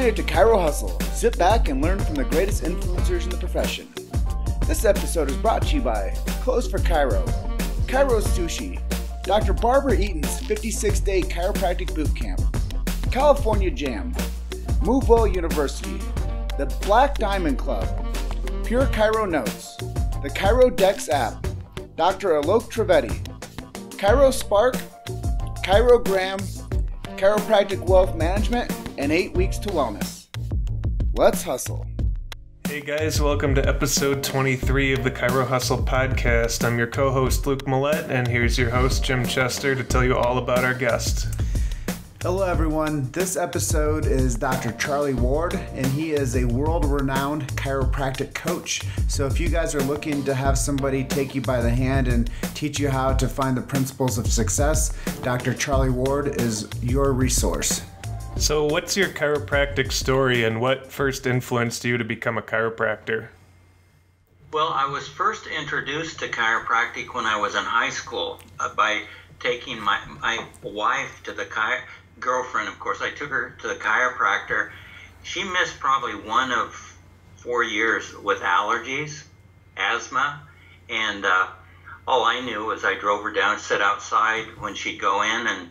tuned to Chiro Hustle. Sit back and learn from the greatest influencers in the profession. This episode is brought to you by Clothes for Chiro, Chiro's Sushi, Dr. Barbara Eaton's 56-day chiropractic boot camp, California Jam, MoveWell University, the Black Diamond Club, Pure Chiro Notes, the Chiro Dex app, Dr. Alok Trivedi, Chiro Spark, Chirogram, Chiropractic Wealth Management, and 8 Weeks to Wellness. Let's hustle. Hey guys, welcome to episode 23 of the Chiro Hustle podcast. I'm your co-host Luke Millette, and here's your host Jim Chester to tell you all about our guest. Hello everyone, this episode is Dr. Charlie Ward, and he is a world-renowned chiropractic coach. So if you guys are looking to have somebody take you by the hand and teach you how to find the principles of success, Dr. Charlie Ward is your resource. So what's your chiropractic story, and what first influenced you to become a chiropractor? Well, I was first introduced to chiropractic when I was in high school by taking my wife to the girlfriend, of course. I took her to the chiropractor. She missed probably 1 of 4 years with allergies, asthma, and all I knew was I drove her down, sit outside when she'd go in, and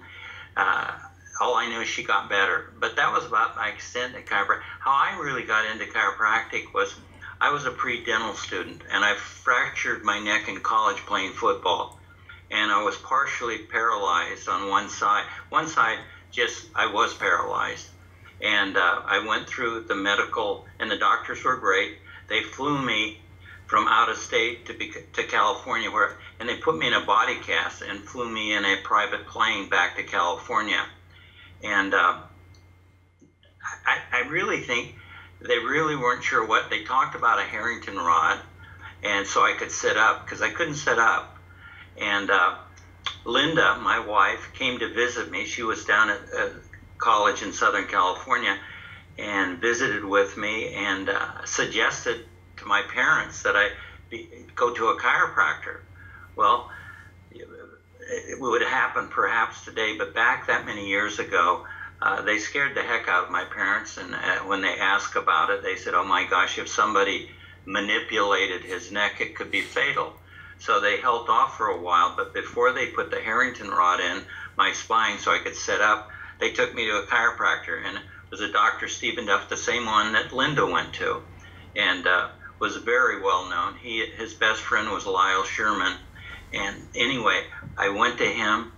all I knew is she got better. But that was about my extent at chiropractic. How I really got into chiropractic was I was a pre-dental student, and I fractured my neck in college playing football. And I was partially paralyzed on one side. One side, just I was paralyzed. And I went through the medical, and the doctors were great. They flew me from out of state to California, and they put me in a body cast and flew me in a private plane back to California. And I really think they really weren't sure what. They talked about a Harrington rod, and so I could sit up, because I couldn't sit up. And Linda, my wife, came to visit me. She was down at college in Southern California and visited with me, and suggested to my parents that I go to a chiropractor. Well, it would happen perhaps today, but back that many years ago, they scared the heck out of my parents, and when they asked about it, they said, oh my gosh, if somebody manipulated his neck, it could be fatal. So they held off for a while, but before they put the Harrington rod in my spine so I could sit up, they took me to a chiropractor, and it was a Dr. Stephen Duff, the same one that Linda went to, and was very well known. His best friend was Lyle Sherman. And anyway, I went to him,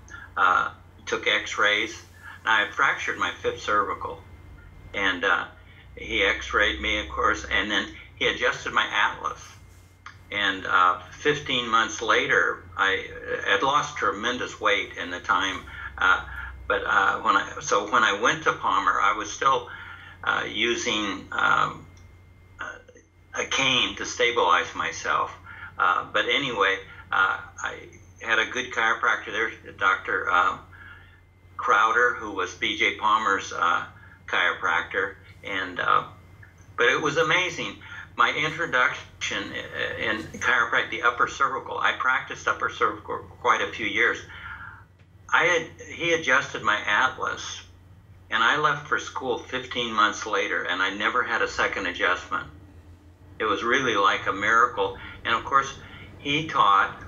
took x-rays, and I had fractured my 5th cervical. And he x-rayed me, of course, and then he adjusted my atlas. And 15 months later, I had lost tremendous weight in the time. But when I went to Palmer, I was still using a cane to stabilize myself. But anyway, I had a good chiropractor there, Dr. Crowder, who was B.J. Palmer's chiropractor, and but it was amazing. My introduction in chiropractic, the upper cervical, I practiced upper cervical for quite a few years. He adjusted my atlas, and I left for school 15 months later, and I never had a second adjustment. It was really like a miracle, and of course,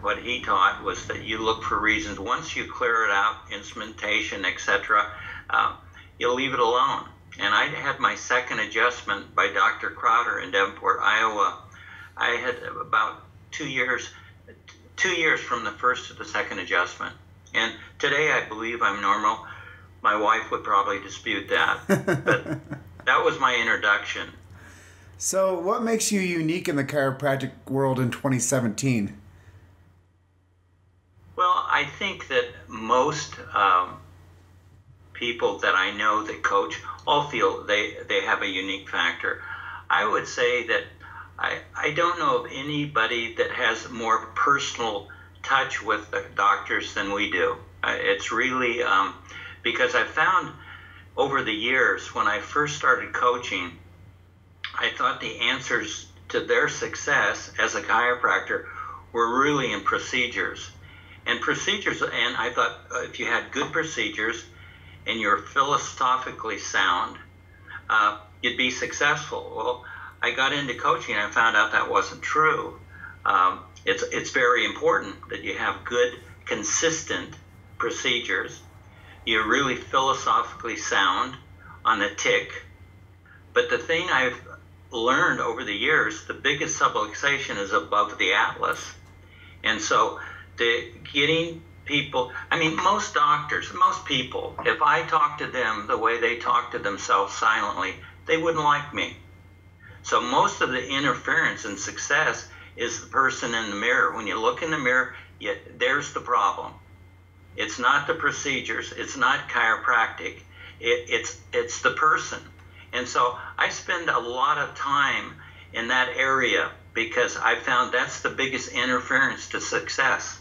what he taught was that you look for reasons. Once you clear it out, instrumentation, etc., you'll leave it alone. And I had my second adjustment by Dr. Crowder in Davenport, Iowa. I had about 2 years from the first to the second adjustment. And today I believe I'm normal. My wife would probably dispute that. But that was my introduction. So what makes you unique in the chiropractic world in 2017? Well, I think that most people that I know that coach all feel they have a unique factor. I would say that I don't know of anybody that has more personal touch with the doctors than we do. It's really because I found over the years when I first started coaching, I thought the answers to their success as a chiropractor were really in procedures. And I thought if you had good procedures and you're philosophically sound, you'd be successful. Well, I got into coaching and I found out that wasn't true. It's very important that you have good, consistent procedures. You're really philosophically sound on the tick. But the thing I've learned over the years, the biggest subluxation is above the atlas. And so getting people, I mean, most doctors, most people, if I talk to them the way they talk to themselves silently, they wouldn't like me. So most of the interference in success is the person in the mirror. When you look in the mirror, there's the problem. It's not the procedures. It's not chiropractic. It's the person. And so I spend a lot of time in that area because I found that's the biggest interference to success.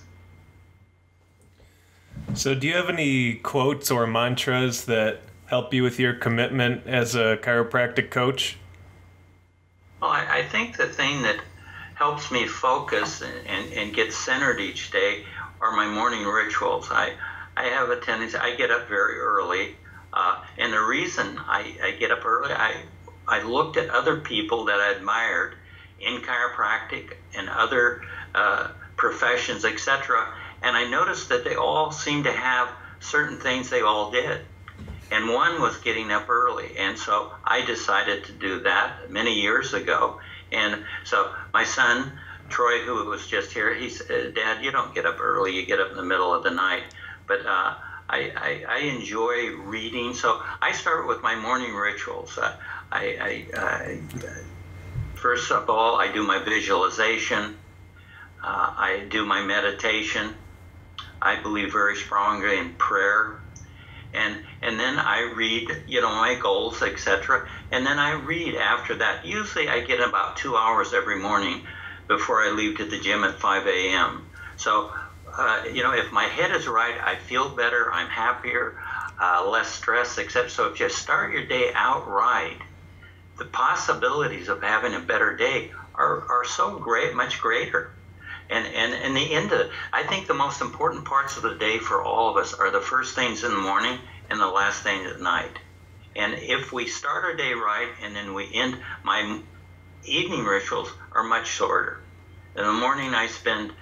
So do you have any quotes or mantras that help you with your commitment as a chiropractic coach? Well, I think the thing that helps me focus and get centered each day are my morning rituals. I have a tendency, I get up very early, and the reason I get up early, I looked at other people that I admired in chiropractic and other professions, etc., and I noticed that they all seemed to have certain things they all did. And one was getting up early. And so I decided to do that many years ago. And so my son, Troy, who was just here, he said, Dad, you don't get up early, you get up in the middle of the night. But I enjoy reading. So I start with my morning rituals. First of all, I do my visualization. I do my meditation. I believe very strongly in prayer. And then I read, my goals, etc. And then I read after that. Usually I get about 2 hours every morning before I leave to the gym at 5 a.m. So, if my head is right, I feel better, I'm happier, less stress, etc. So if you start your day out right, the possibilities of having a better day are so great, much greater. And in the end of it, I think the most important parts of the day for all of us are the first things in the morning and the last things at night. And if we start our day right and then we end, my evening rituals are much shorter. In the morning, I spend,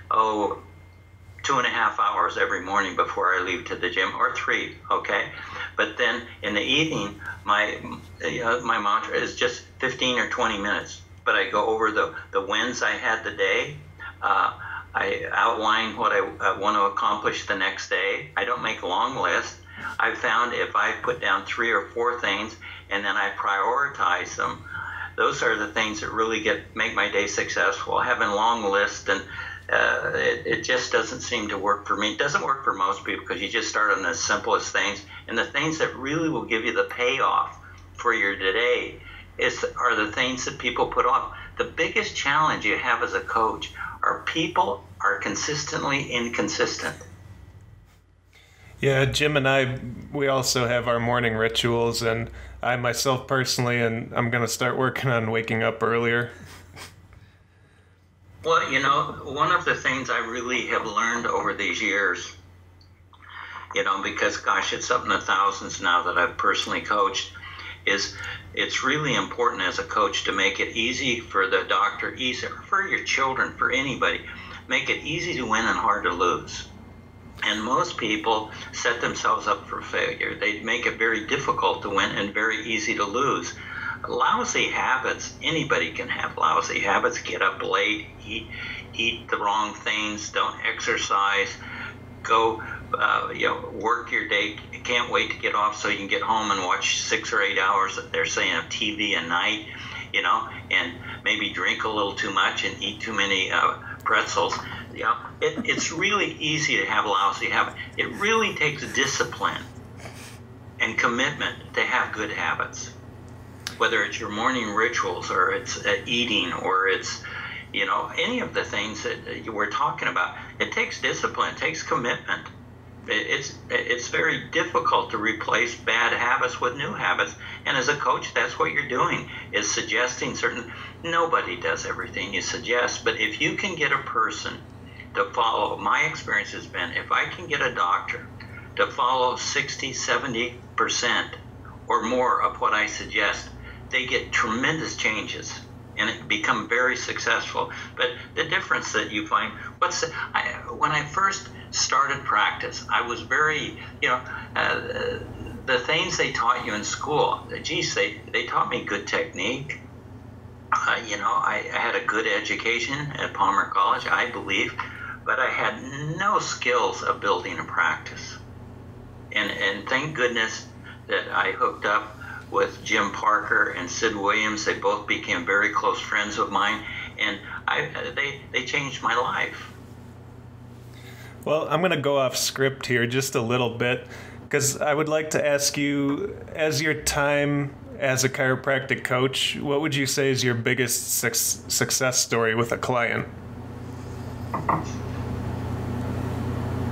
2.5 hours every morning before I leave to the gym, or 3, okay? But then in the evening, my mantra is just 15 or 20 minutes. But I go over the wins I had the day. I outline what I want to accomplish the next day. I don't make a long list. I found if I put down 3 or 4 things and then I prioritize them, those are the things that really make my day successful. Having a long list, and it just doesn't seem to work for me. It doesn't work for most people because you just start on the simplest things, and the things that really will give you the payoff for your day are the things that people put off. The biggest challenge you have as a coach are people are consistently inconsistent. Yeah, Jim and we also have our morning rituals, and I myself personally, and I'm going to start working on waking up earlier. Well, one of the things I really have learned over these years, because, gosh, it's up in the thousands now that I've personally coached, is it's really important as a coach to make it easy for the doctor, easy for your children, for anybody. Make it easy to win and hard to lose. And most people set themselves up for failure. They make it very difficult to win and very easy to lose. Lousy habits, anybody can have lousy habits. Get up late, eat the wrong things, don't exercise, go work your day. Can't wait to get off so you can get home and watch 6 or 8 hours, they're saying, of TV a night, and maybe drink a little too much and eat too many pretzels. It's really easy to have a lousy habit. It really takes discipline and commitment to have good habits. Whether it's your morning rituals or it's eating or it's, any of the things that we're talking about, it takes discipline, it takes commitment. It's very difficult to replace bad habits with new habits. And as a coach, that's what you're doing, is suggesting nobody does everything you suggest, but if you can get a person to follow, my experience has been, if I can get a doctor to follow 60, 70% or more of what I suggest, they get tremendous changes and it become very successful. But the difference that you find, when I first started practice, I was very, the things they taught you in school, geez, they taught me good technique. I had a good education at Palmer College, I believe, but I had no skills of building a practice. And thank goodness that I hooked up with Jim Parker and Sid Williams. They both became very close friends of mine, and they changed my life. Well, I'm going to go off script here just a little bit, because I would like to ask you, as your time as a chiropractic coach, what would you say is your biggest success story with a client?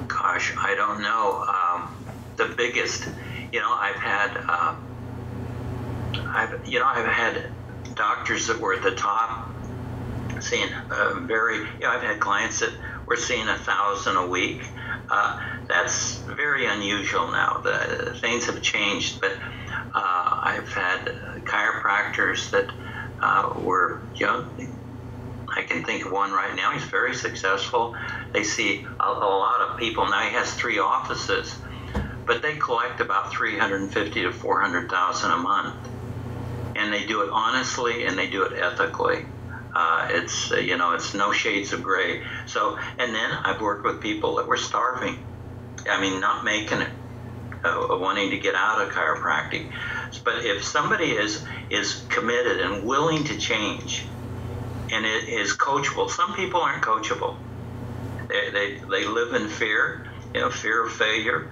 Gosh, I don't know. The biggest, I've had doctors that were at the top seeing I've had clients that were seeing 1,000 a week. That's very unusual now. The things have changed, but I've had chiropractors that were, I can think of one right now. He's very successful. They see a lot of people. Now he has 3 offices, but they collect about $350,000 to $400,000 a month, and they do it honestly and they do it ethically. It's no shades of gray. So, and then I've worked with people that were starving. Not making it, wanting to get out of chiropractic. But if somebody is committed and willing to change, and it is coachable. Some people aren't coachable. They live in fear, fear of failure,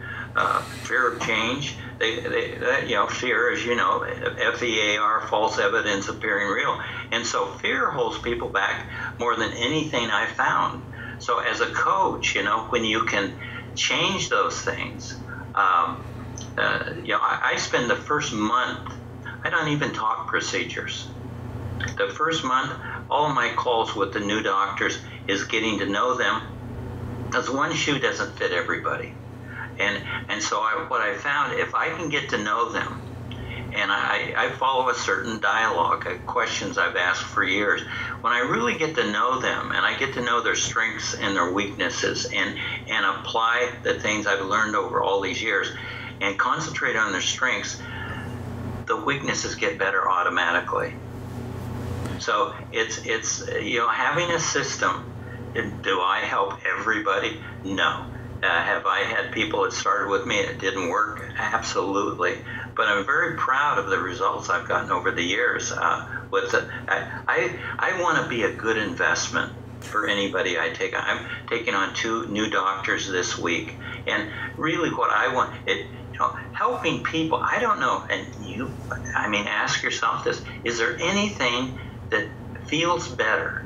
fear of change. Fear, as you know, FEAR, false evidence appearing real. And so fear holds people back more than anything I've found. So as a coach, when you can change those things, I spend the first month, I don't even talk procedures. The first month, all of my calls with the new doctors is getting to know them, because one shoe doesn't fit everybody. And so what I found, if I can get to know them, and I follow a certain dialogue, questions I've asked for years, when I really get to know them and I get to know their strengths and their weaknesses and apply the things I've learned over all these years and concentrate on their strengths, the weaknesses get better automatically. So it's having a system. Do I help everybody? No. Have I had people that started with me and it didn't work? Absolutely. But I'm very proud of the results I've gotten over the years. I want to be a good investment for anybody I take on. I'm taking on 2 new doctors this week. And really what I want, helping people, I don't know, and ask yourself this, is there anything that feels better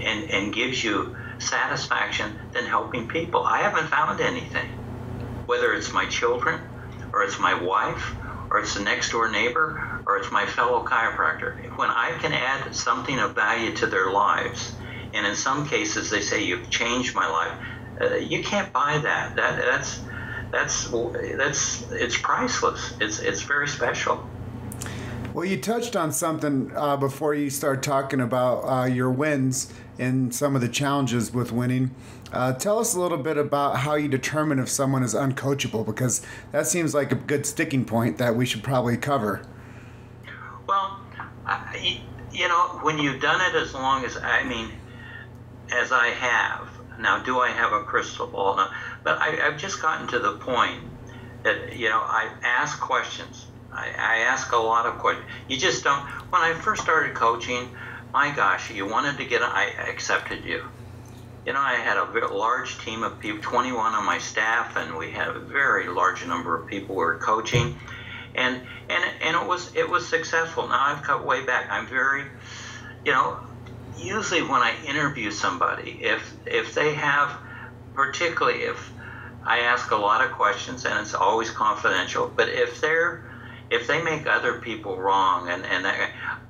and gives you satisfaction than helping people? I haven't found anything. Whether it's my children, or it's my wife, or it's the next door neighbor, or it's my fellow chiropractor. When I can add something of value to their lives, and in some cases they say, you've changed my life, you can't buy that. It's priceless. It's very special. Well, you touched on something before you start talking about your wins and some of the challenges with winning. Tell us a little bit about how you determine if someone is uncoachable, because that seems like a good sticking point that we should probably cover. Well, when you've done it as long as, as I have, now do I have a crystal ball? No, but I've just gotten to the point that, I ask questions. I ask a lot of questions. You just don't. When I first started coaching, my gosh, you wanted to I accepted you. I had a very large team of people, 21 on my staff, and we had a very large number of people who were coaching, and it was successful. Now I've cut way back. I'm very, usually when I interview somebody, if they have, particularly if I ask a lot of questions, and it's always confidential, but if they make other people wrong, and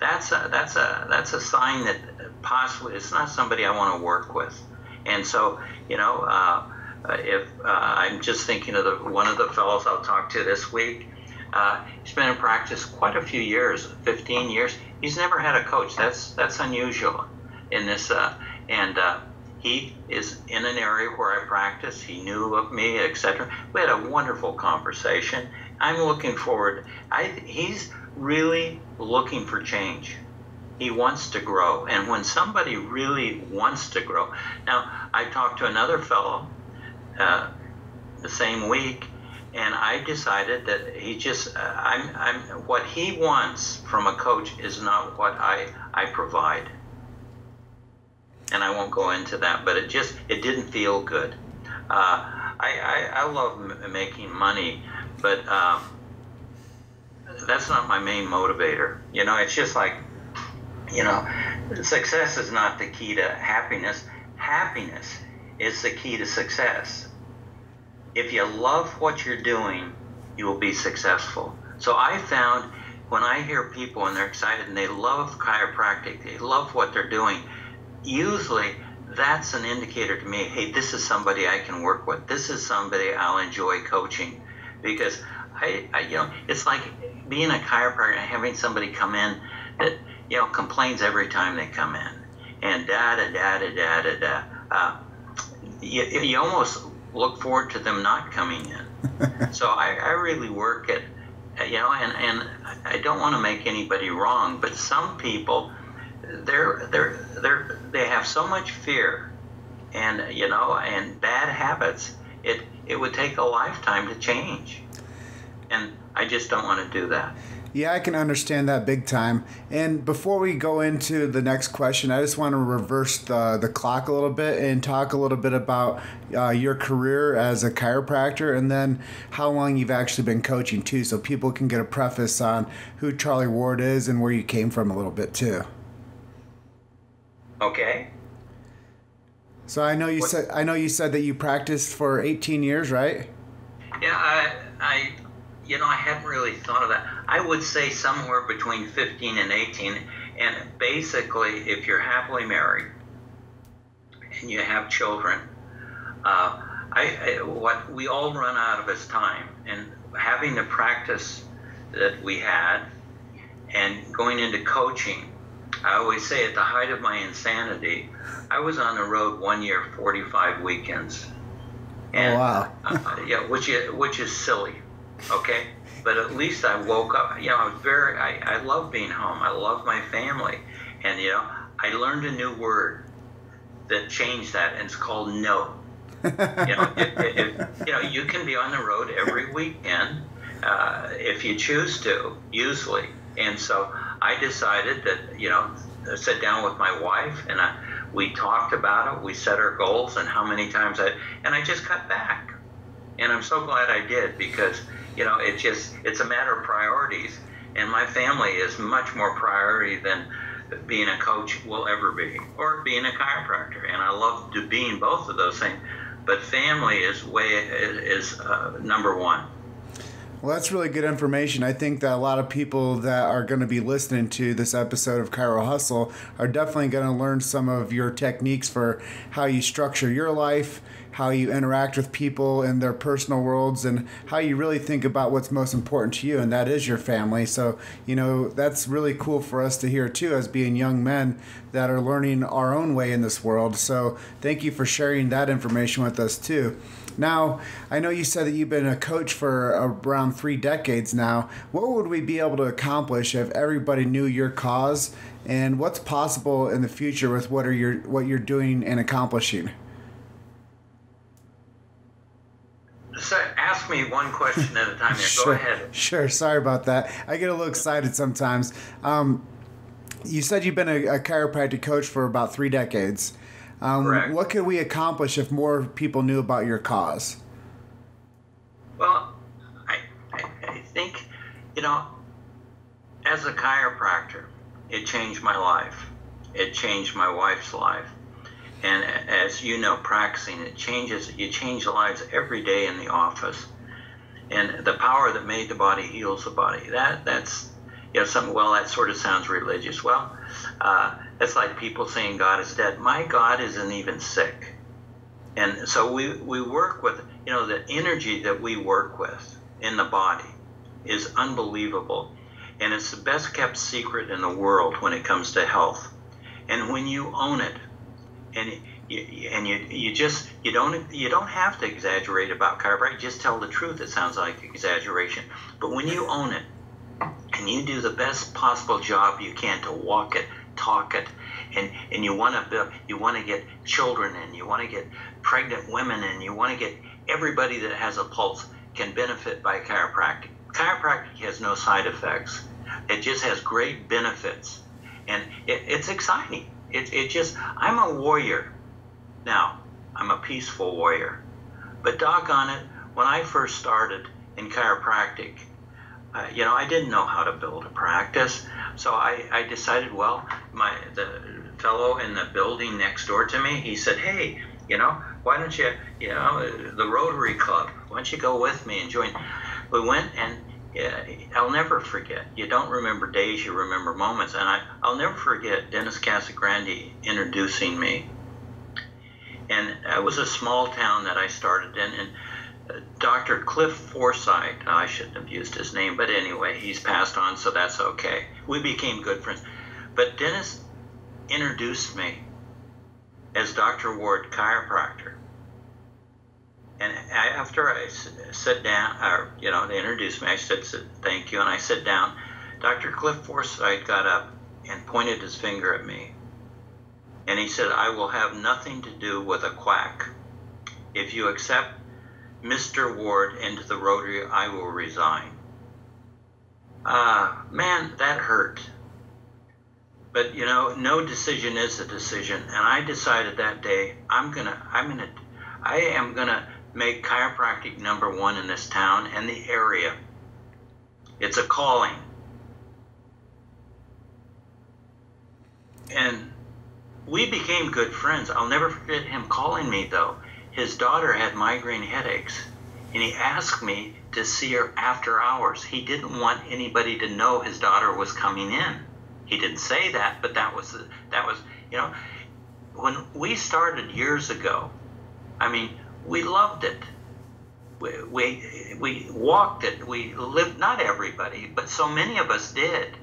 that's a sign that possibly it's not somebody I want to work with. And so, if I'm just thinking of one of the fellows I'll talk to this week, He's been in practice quite a few years, 15 years. He's never had a coach. That's unusual in this. He is in an area where I practice. He knew of me, etc. We had a wonderful conversation. I'm looking forward. He's really looking for change. He wants to grow. And when somebody really wants to grow. Now, I talked to another fellow the same week, and I decided that he just, what he wants from a coach is not what I provide. And I won't go into that, but it didn't feel good. I love making money, but that's not my main motivator. It's just like, success is not the key to happiness. Happiness is the key to success. If you love what you're doing, you will be successful. So I found when I hear people and they're excited and they love chiropractic, they love what they're doing, usually that's an indicator to me, hey, this is somebody I can work with. This is somebody I'll enjoy coaching. Because it's like being a chiropractor and having somebody come in that, complains every time they come in. And you almost look forward to them not coming in. So I really work at, and I don't want to make anybody wrong, but some people, they have so much fear and bad habits, it would take a lifetime to change. And I just don't want to do that. Yeah, I can understand that big time. And before we go into the next question, I just want to reverse the clock a little bit and talk a little bit about your career as a chiropractor and then how long you've actually been coaching too, so people can get a preface on who Charlie Ward is and where you came from a little bit too. Okay. So I know you said that you practiced for 18 years, right? Yeah, I hadn't really thought of that. I would say somewhere between 15 and 18. And basically, if you're happily married and you have children, what we all run out of is time. And having the practice that we had and going into coaching, I always say at the height of my insanity, I was on the road 1 year, 45 weekends. And, oh, wow. Which is silly. Okay, but at least I woke up. I love being home. I love my family, and I learned a new word that changed that, and it's called no. You can be on the road every weekend if you choose to, usually. And so I decided that I sat down with my wife and we talked about it. We set our goals and how many times I just cut back, and I'm so glad I did because. It's a matter of priorities, and my family is much more priority than being a coach will ever be, or being a chiropractor. And I love being both of those things, but family is number one. Well, that's really good information. I think that a lot of people that are going to be listening to this episode of Chiro Hustle are definitely going to learn some of your techniques for how you structure your life, how you interact with people in their personal worlds, and how you really think about what's most important to you, and that is your family. So, that's really cool for us to hear too, as being young men that are learning our own way in this world. So thank you for sharing that information with us too. Now, I know you said that you've been a coach for around 3 decades now. What would we be able to accomplish if everybody knew your cause, and what's possible in the future with what you're doing and accomplishing? So ask me one question at a time here. Sure, go ahead. Sure. Sorry about that. I get a little excited sometimes. You said you've been a chiropractic coach for about 3 decades. Correct. What could we accomplish if more people knew about your cause? Well, I think, as a chiropractor, it changed my life. It changed my wife's life. And as you know, practicing, you change lives every day in the office. And the power that made the body heals the body. That's something, well, that sort of sounds religious. Well, it's like people saying God is dead. My God isn't even sick. And so we work with, the energy that we work with in the body is unbelievable. And it's the best kept secret in the world when it comes to health. And when you own it, and you don't have to exaggerate about chiropractic. Just tell the truth. It sounds like exaggeration, but when you own it and you do the best possible job you can to walk it, talk it, and you want to get children, and you want to get pregnant women, and you want to get everybody that has a pulse can benefit by chiropractic. Chiropractic has no side effects. It just has great benefits, and it's exciting. I'm a warrior. Now, I'm a peaceful warrior. But doggone it, when I first started in chiropractic, I didn't know how to build a practice. So I decided, well, the fellow in the building next door to me, he said, hey, why don't you, the Rotary Club, why don't you go with me and join? We went, and I'll never forget. You don't remember days, you remember moments. And I'll never forget Dennis Casagrande introducing me. And it was a small town that I started in, and Dr. Cliff Forsythe, I shouldn't have used his name, but anyway, he's passed on, so that's okay. We became good friends. But Dennis introduced me as Dr. Ward, chiropractor. And after I sat down, they introduced me, I said thank you, and I sat down. Dr. Cliff Forsythe got up and pointed his finger at me. And he said, I will have nothing to do with a quack. If you accept Mr. Ward into the Rotary, I will resign. Man, that hurt. But no decision is a decision. And I decided that day, I am gonna make chiropractic number one in this town and the area. It's a calling. And we became good friends. I'll never forget him calling me, though. His daughter had migraine headaches, and he asked me to see her after hours. He didn't want anybody to know his daughter was coming in. He didn't say that, but that was when we started years ago. I mean, we loved it. We walked it. We lived. Not everybody, but so many of us did.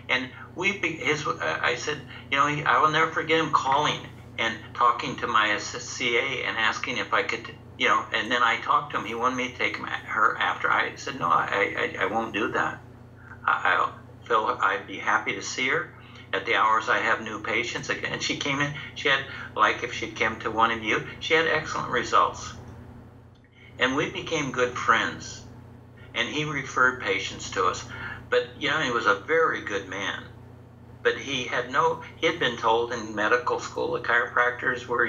And I said, I will never forget him calling and talking to my CA and asking if I could, and then I talked to him. He wanted me to take her after. I said, no, I won't do that. I'd be happy to see her at the hours I have new patients. And she came in, she had, like if she'd come to one of you, she had excellent results. And we became good friends. And he referred patients to us. But, he was a very good man. But he had been told in medical school that chiropractors were,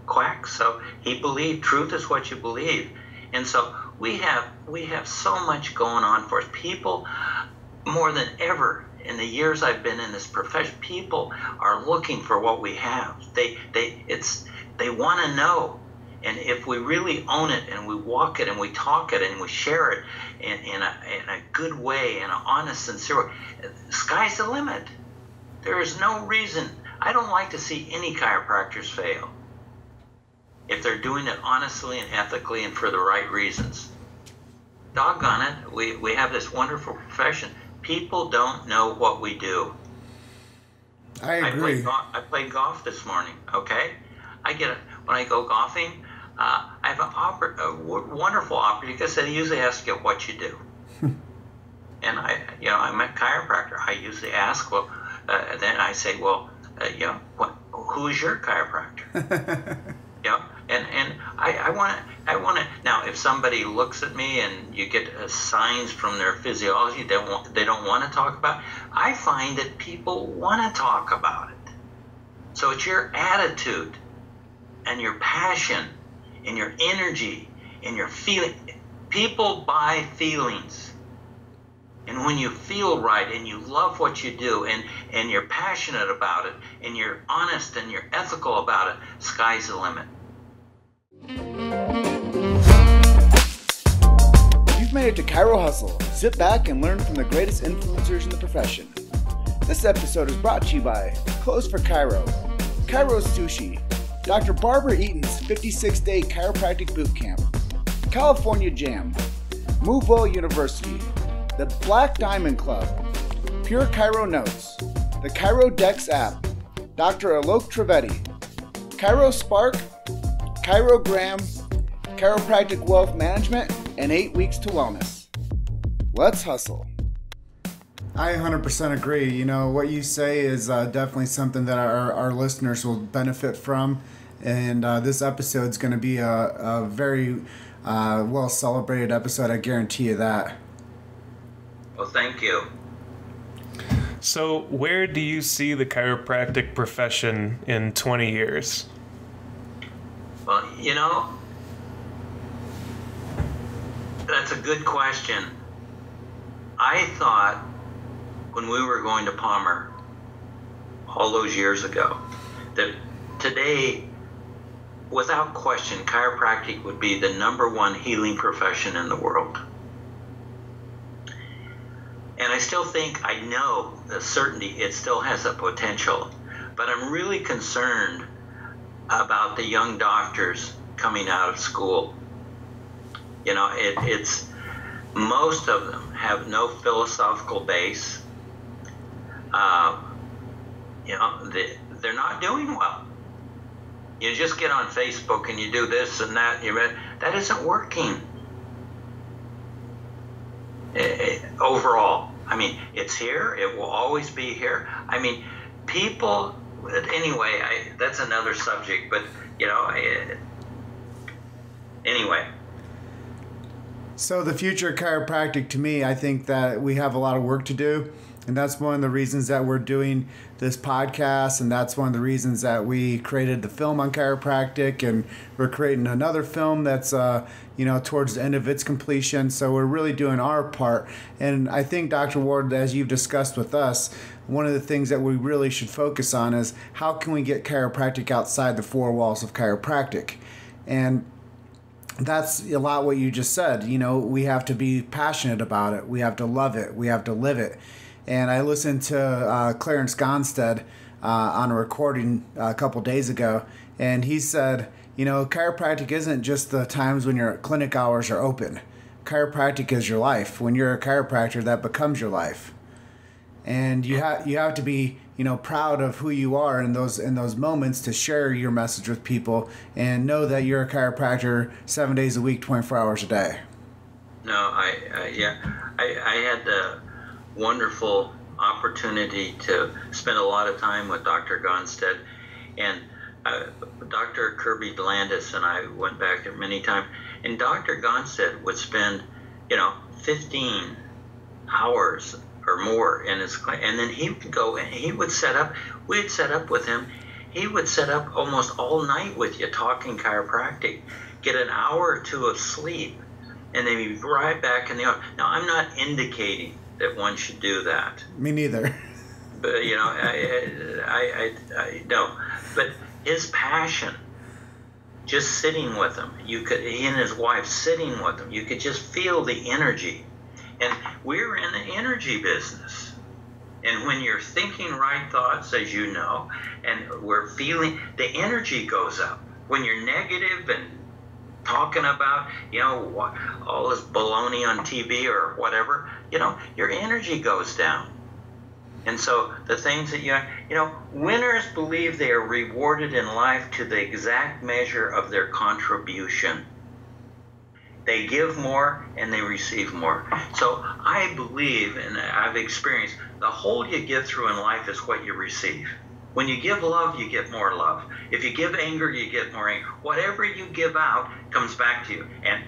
quacks. So he believed truth is what you believe. And so we have so much going on for us. People, more than ever in the years I've been in this profession, people are looking for what we have. They want to know. And if we really own it and we walk it and we talk it and we share it in a good way, in an honest, sincere way, sky's the limit. There is no reason. I don't like to see any chiropractors fail if they're doing it honestly and ethically and for the right reasons. Doggone it, we have this wonderful profession. People don't know what we do. I agree. I played golf this morning, okay? When I go golfing, I have a wonderful opportunity because they usually ask you what you do. And I'm a chiropractor. I usually ask, then I say, who's your chiropractor? And I want to. Now, if somebody looks at me and you get signs from their physiology they don't want to talk about, I find that people want to talk about it. So it's your attitude and your passion and your energy and your feeling. People buy feelings. And when you feel right and you love what you do and you're passionate about it and you're honest and you're ethical about it, sky's the limit. You've made it to Chiro Hustle. Sit back and learn from the greatest influencers in the profession. This episode is brought to you by Clothes for Chiro, Chiro's Sushi, Dr. Barbara Eaton's 56-day chiropractic boot camp, California Jam, MoveWell University, the Black Diamond Club, Pure Chiro Notes, the Chiro Dex app, Dr. Alok Trivedi, Chiro Spark, Chirogram, Chiropractic Wealth Management, and 8 Weeks to Wellness. Let's hustle. I 100% agree. You know, what you say is definitely something that our listeners will benefit from. And this episode is going to be a very well celebrated episode. I guarantee you that. Well, thank you. So, where do you see the chiropractic profession in 20 years? Well, you know, that's a good question. I thought when we were going to Palmer all those years ago that today, without question, chiropractic would be the #1 healing profession in the world. And I still think, I know the certainty it still has a potential, but I'm really concerned about the young doctors coming out of school. You know, it's most of them have no philosophical base. You know, they're not doing well. You just get on Facebook and you do this and that. That isn't working. Overall, I mean, it's here. It will always be here. I mean, people. Anyway, that's another subject. But you know, anyway. So the future of chiropractic, to me, I think that we have a lot of work to do. And that's one of the reasons that we're doing this podcast. And that's one of the reasons that we created the film on chiropractic. And we're creating another film that's, towards the end of its completion. So we're really doing our part. And I think, Dr. Ward, as you've discussed with us, one of the things that we really should focus on is how can we get chiropractic outside the four walls of chiropractic? And that's a lot what you just said. You know, we have to be passionate about it. We have to love it. We have to live it. And I listened to Clarence Gonstead on a recording a couple days ago, and he said, you know, chiropractic isn't just the times when your clinic hours are open. Chiropractic is your life. When you're a chiropractor, that becomes your life. And you have to be, you know, proud of who you are in those moments to share your message with people and know that you're a chiropractor 7 days a week, 24 hours a day. No, I had the wonderful opportunity to spend a lot of time with Dr. Gonstead, and Dr. Kirby Blandis and I went back there many times, and Dr. Gonstead would spend, 15 hours or more in his clinic, and then he would go and he would set up, we'd set up with him, he would set up almost all night with you talking chiropractic, get an hour or two of sleep, and then he'd be right back in the office. Now, I'm not indicating that one should do that. Me neither. But I no. But his passion, just sitting with him, he and his wife sitting with him, you could just feel the energy. And we're in the energy business. And when you're thinking right thoughts, as you know, and we're feeling, the energy goes up. When you're negative and talking about, all this baloney on TV or whatever, your energy goes down. And so the things that winners believe they are rewarded in life to the exact measure of their contribution. They give more and they receive more. So I believe, and I've experienced, the whole you give through in life is what you receive. When you give love, you get more love. If you give anger, you get more anger. Whatever you give out comes back to you. And,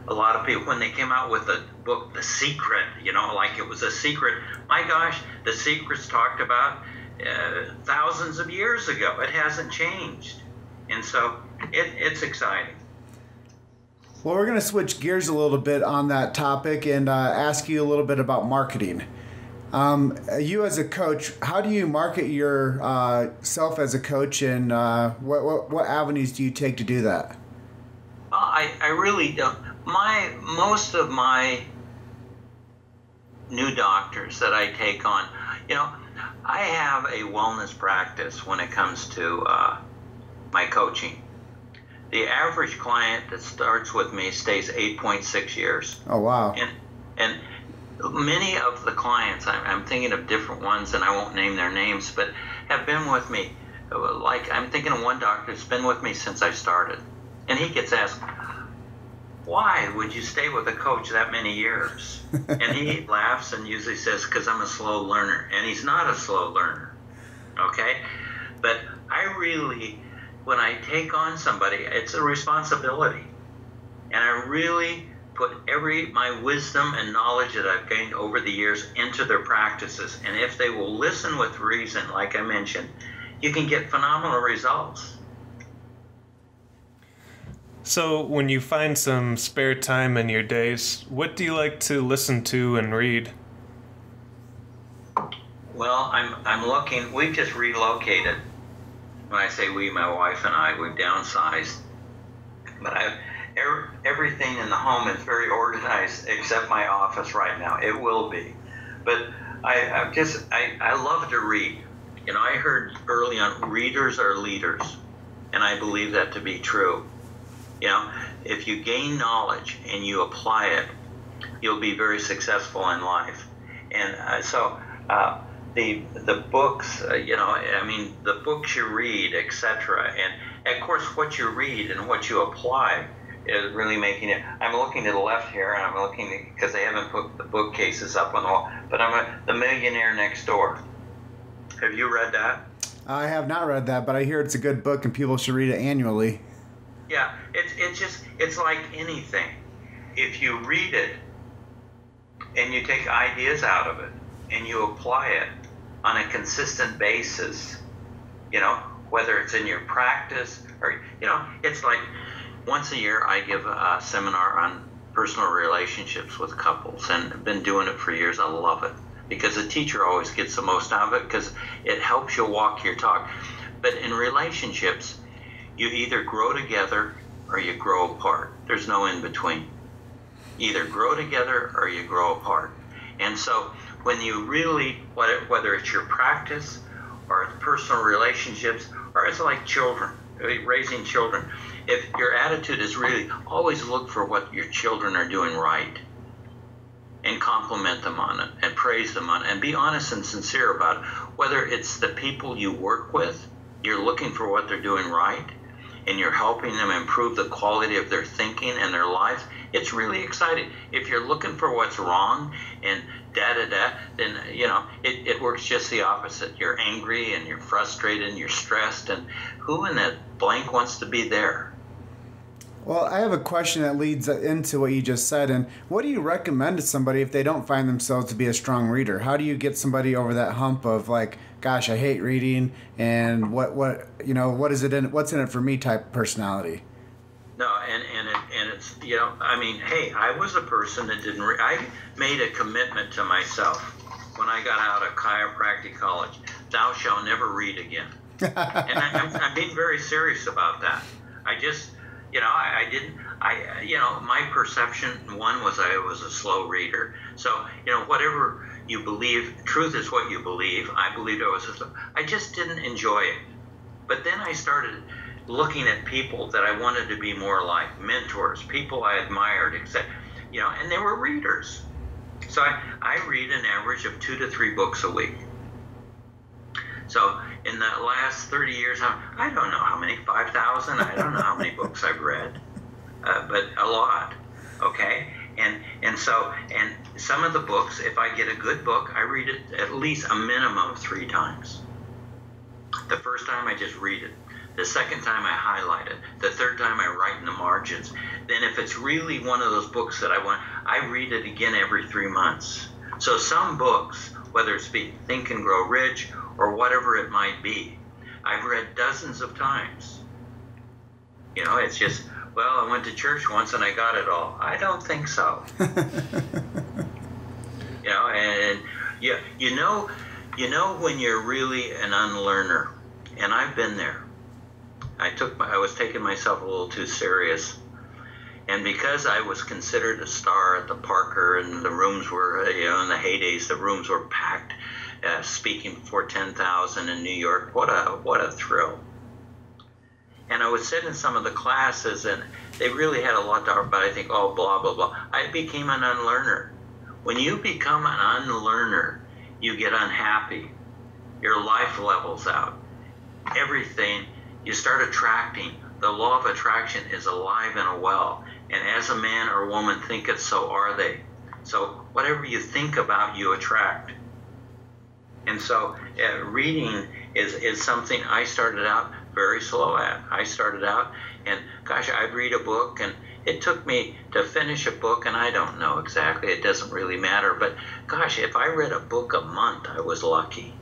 a lot of people, when they came out with the book, The Secret, like it was a secret. My gosh, The Secret's talked about thousands of years ago. It hasn't changed. And so it's exciting. Well, we're going to switch gears a little bit on that topic and ask you a little bit about marketing. You as a coach, how do you market your self as a coach, and what avenues do you take to do that? I really don't. Most of my new doctors that I take on, I have a wellness practice when it comes to my coaching. The average client that starts with me stays 8.6 years. Oh, wow. And many of the clients, I'm thinking of different ones, and I won't name their names, but have been with me. Like, I'm thinking of one doctor that's been with me since I started. And he gets asked, why would you stay with a coach that many years? And he laughs and usually says, because I'm a slow learner. And he's not a slow learner, okay? But I really, when I take on somebody, it's a responsibility. And I really put my wisdom and knowledge that I've gained over the years into their practices. And if they will listen with reason, like I mentioned, you can get phenomenal results. So when you find some spare time in your days, what do you like to listen to and read? Well, I'm looking, we've just relocated. When I say we, my wife and I, we've downsized. But everything in the home is very organized except my office right now. It will be. But I love to read. You know, I heard early on, readers are leaders. And I believe that to be true. You know, if you gain knowledge and you apply it, you'll be very successful in life. And so the books, the books you read, etc. And of course, what you read and what you apply is really making it. I'm looking to the left here, and I'm looking because they haven't put the bookcases up on the wall. But The Millionaire Next Door. Have you read that? I have not read that, but I hear it's a good book and people should read it annually. Yeah, it's like anything. If you read it and you take ideas out of it and you apply it on a consistent basis, you know, whether it's in your practice or, you know, it's like once a year I give a seminar on personal relationships with couples, and I've been doing it for years. I love it because the teacher always gets the most out of it because it helps you walk your talk. But in relationships, you either grow together or you grow apart. There's no in between. Either grow together or you grow apart. And so when you really, whether it's your practice or it's personal relationships, or it's like children, raising children, if your attitude is really always look for what your children are doing right and compliment them on it and praise them on it and be honest and sincere about it, whether it's the people you work with, you're looking for what they're doing right, and you're helping them improve the quality of their thinking and their lives, it's really exciting. If you're looking for what's wrong and then, you know, it works just the opposite. You're angry and you're frustrated and you're stressed, and who in that blank wants to be there? Well, I have a question that leads into what you just said. And what do you recommend to somebody if they don't find themselves to be a strong reader? How do you get somebody over that hump of like, gosh, I hate reading, and what's in it for me type personality? No, and it's, you know, I mean, hey, I was a person that didn't read. I made a commitment to myself when I got out of chiropractic college. Thou shalt never read again. And I'm being very serious about that. I just, you know, my perception, one was I was a slow reader. So, you know, whatever you believe, truth is what you believe. I believed I just didn't enjoy it. But then I started looking at people that I wanted to be more like, mentors, people I admired, etc. You know, and they were readers. So I read an average of 2 to 3 books a week. So in the last 30 years, I don't know how many, 5,000, I don't know how many books I've read, but a lot, okay? And so some of the books, if I get a good book, I read it at least a minimum of 3 times. The first time I just read it. The second time I highlight it. The third time I write in the margins. Then if it's really one of those books that I want, I read it again every 3 months. So some books, whether it's Think and Grow Rich or whatever it might be, I've read dozens of times. You know, it's just, well, I went to church once and I got it all. I don't think so. You know, and you know when you're really an unlearner, and I've been there. I was taking myself a little too serious. And because I was considered a star at the Parker, and the rooms were, you know, in the heydays, the rooms were packed, speaking before 10,000 in New York. What a thrill. And I would sit in some of the classes, and they really had a lot to offer, but I think, oh, blah, blah, blah. I became an unlearner. When you become an unlearner, you get unhappy. Your life levels out. Everything, you start attracting. The law of attraction is alive and well. And as a man or woman thinketh, so are they. So whatever you think about, you attract. And so reading is something I started out very slow at. I started out, and gosh, I'd read a book, and it took me to finish a book, and I don't know exactly, it doesn't really matter, but gosh, if I read a book a month, I was lucky.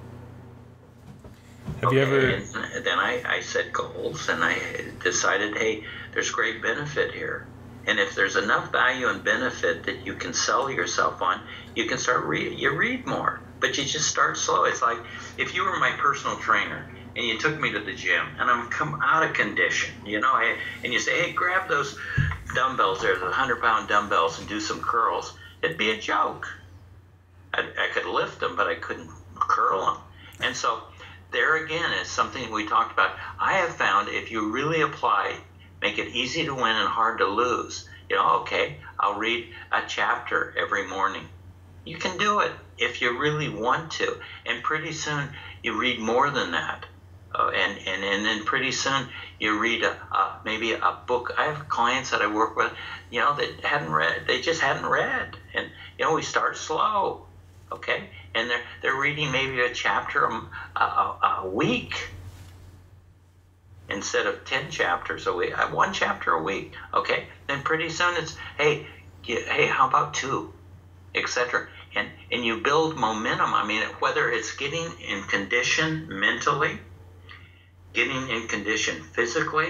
Have you ever... And then I set goals, and I decided, hey, there's great benefit here. And if there's enough value and benefit that you can sell yourself on, you can start you read more. But you just start slow. It's like if you were my personal trainer and you took me to the gym and I'm come out of condition, and you say, hey, grab those dumbbells there, the 100-pound dumbbells, and do some curls. It'd be a joke. I could lift them, but I couldn't curl them. And so there again is something we talked about. I have found if you really apply, make it easy to win and hard to lose. Okay, I'll read a chapter every morning. You can do it if you really want to. And pretty soon you read more than that. And then pretty soon you read maybe a book. I have clients that I work with, that hadn't read. They just hadn't read. And, we start slow, okay? And they're reading maybe a chapter a week instead of 10 chapters a week. 1 chapter a week, okay? Then pretty soon it's, hey, how about 2, etc. And you build momentum. I mean, whether it's getting in condition mentally, getting in condition physically,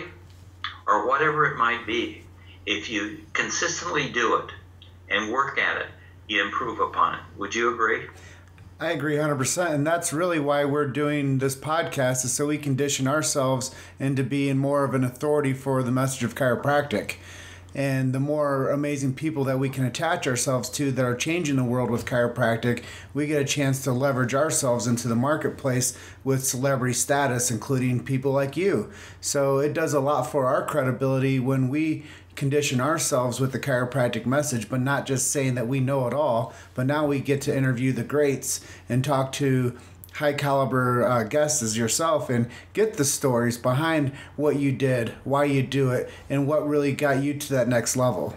or whatever it might be, if you consistently do it and work at it, you improve upon it. Would you agree? I agree 100%. And that's really why we're doing this podcast, is so we condition ourselves into being more of an authority for the message of chiropractic. And the more amazing people that we can attach ourselves to that are changing the world with chiropractic, we get a chance to leverage ourselves into the marketplace with celebrity status, including people like you. So it does a lot for our credibility when we condition ourselves with the chiropractic message, but not just saying that we know it all, but now we get to interview the greats and talk to high caliber guests as yourself and get the stories behind what you did, why you do it, and what really got you to that next level.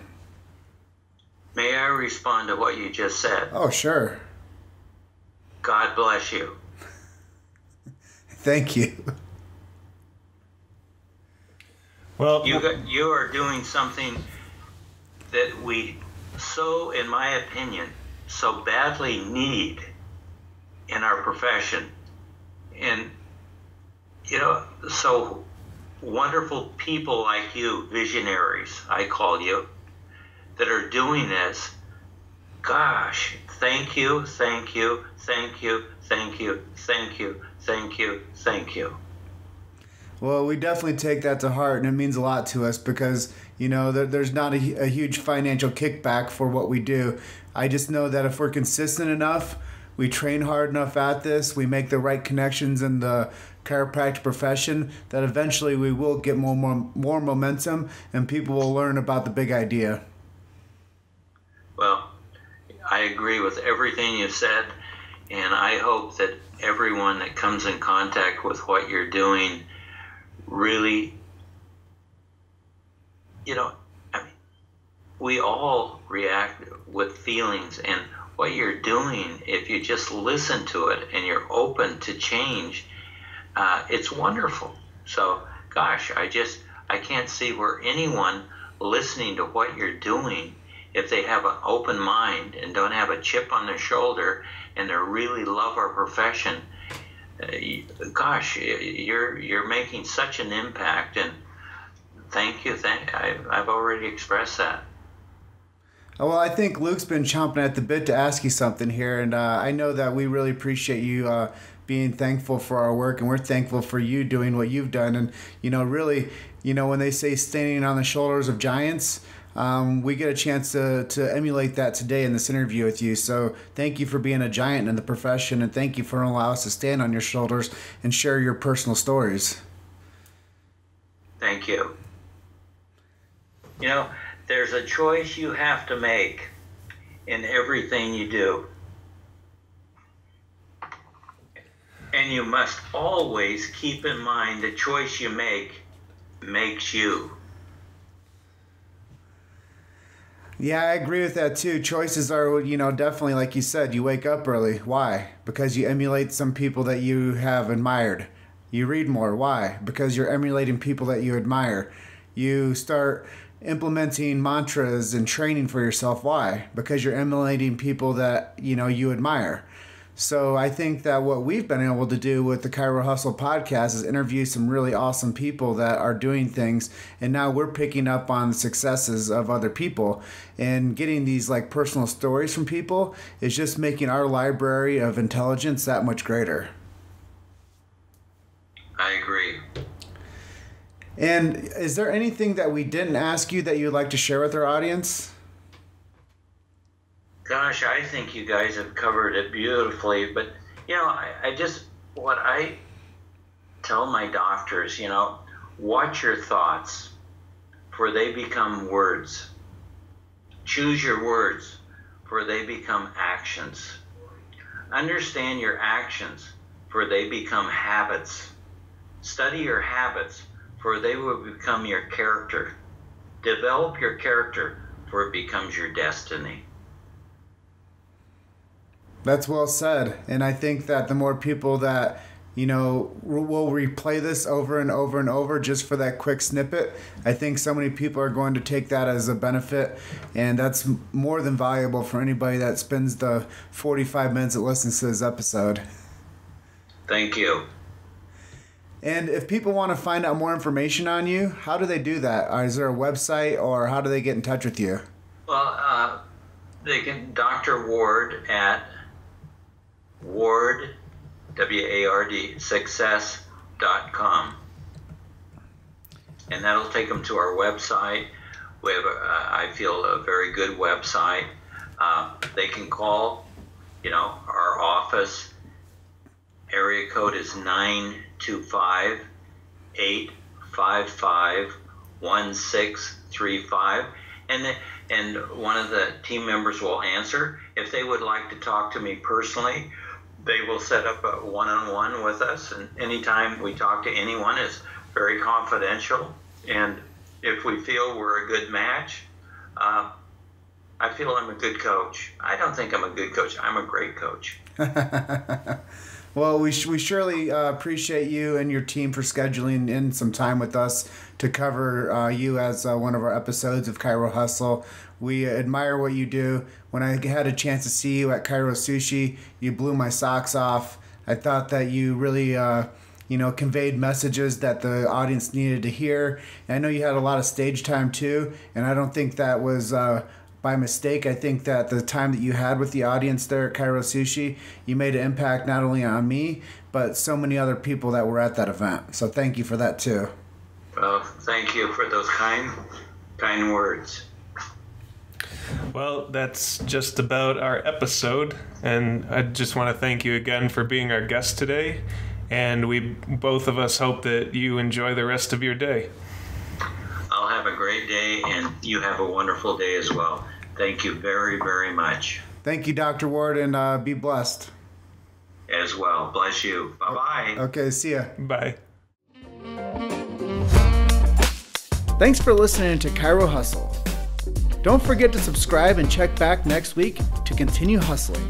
May I respond to what you just said? Oh, sure. God bless you. Thank you. Well, you are doing something that we so, in my opinion, so badly need in our profession. And, so wonderful people like you, visionaries, I call you, that are doing this. Gosh, thank you, thank you, thank you, thank you, thank you, thank you, thank you. Well, we definitely take that to heart, and it means a lot to us because, there's not a huge financial kickback for what we do. I just know that if we're consistent enough, we train hard enough at this, we make the right connections in the chiropractic profession, that eventually we will get more momentum and people will learn about the big idea. Well, I agree with everything you said, and I hope that everyone that comes in contact with what you're doing really, we all react with feelings, and what you're doing, if you just listen to it and you're open to change, it's wonderful. So, gosh, I can't see where anyone listening to what you're doing, if they have an open mind and don't have a chip on their shoulder and they really love our profession, gosh, you're making such an impact, and thank you. I've already expressed that. Well, I think Luke's been chomping at the bit to ask you something here, and I know that we really appreciate you being thankful for our work, and we're thankful for you doing what you've done. And really, when they say standing on the shoulders of giants, we get a chance to emulate that today in this interview with you. So thank you for being a giant in the profession, and thank you for allowing us to stand on your shoulders and share your personal stories. Thank you. You know, there's a choice you have to make in everything you do. And you must always keep in mind the choice you make makes you. Yeah, I agree with that too. Choices are, definitely like you said, you wake up early. Why? Because you emulate some people that you have admired. You read more. Why? Because you're emulating people that you admire. You start implementing mantras and training for yourself. Why? Because you're emulating people that, you admire. So I think that what we've been able to do with the Chiro Hustle podcast is interview some really awesome people that are doing things. And now we're picking up on the successes of other people, and getting these like personal stories from people is just making our library of intelligence that much greater. I agree. And is there anything that we didn't ask you that you'd like to share with our audience? Gosh, I think you guys have covered it beautifully. But, what I tell my doctors, watch your thoughts, for they become words. Choose your words, for they become actions. Understand your actions, for they become habits. Study your habits, for they will become your character. Develop your character, for it becomes your destiny. That's well said. And I think that the more people that, will replay this over and over and over just for that quick snippet, I think so many people are going to take that as a benefit. And that's more than valuable for anybody that spends the 45 minutes that listens to this episode. Thank you. And if people want to find out more information on you, how do they do that? Is there a website, or how do they get in touch with you? Well, they can Dr. Ward at Ward, W-A-R-D, success.com. And that'll take them to our website. We have, I feel, a very good website. They can call, our office. Area code is 925-855-1635. And one of the team members will answer. If they would like to talk to me personally, they will set up a one-on-one with us. And anytime we talk to anyone, it's very confidential. And if we feel we're a good match, I feel I'm a good coach. I don't think I'm a good coach. I'm a great coach. Well, we surely appreciate you and your team for scheduling in some time with us to cover you as one of our episodes of Chiro Hustle. We admire what you do. When I had a chance to see you at Chiro Sushi, you blew my socks off. I thought that you really, conveyed messages that the audience needed to hear. And I know you had a lot of stage time too, and I don't think that was by mistake. I think that the time that you had with the audience there at Chiro Sushi, you made an impact not only on me, but so many other people that were at that event. So thank you for that too. Well, thank you for those kind words. Well, that's just about our episode, and I just want to thank you again for being our guest today, and we both of us hope that you enjoy the rest of your day. I'll have a great day, and you have a wonderful day as well. Thank you very, very much. Thank you, Dr. Ward, and be blessed. As well. Bless you. Bye-bye. Okay, see ya. Bye. Thanks for listening to Chiro Hustle. Don't forget to subscribe and check back next week to continue hustling.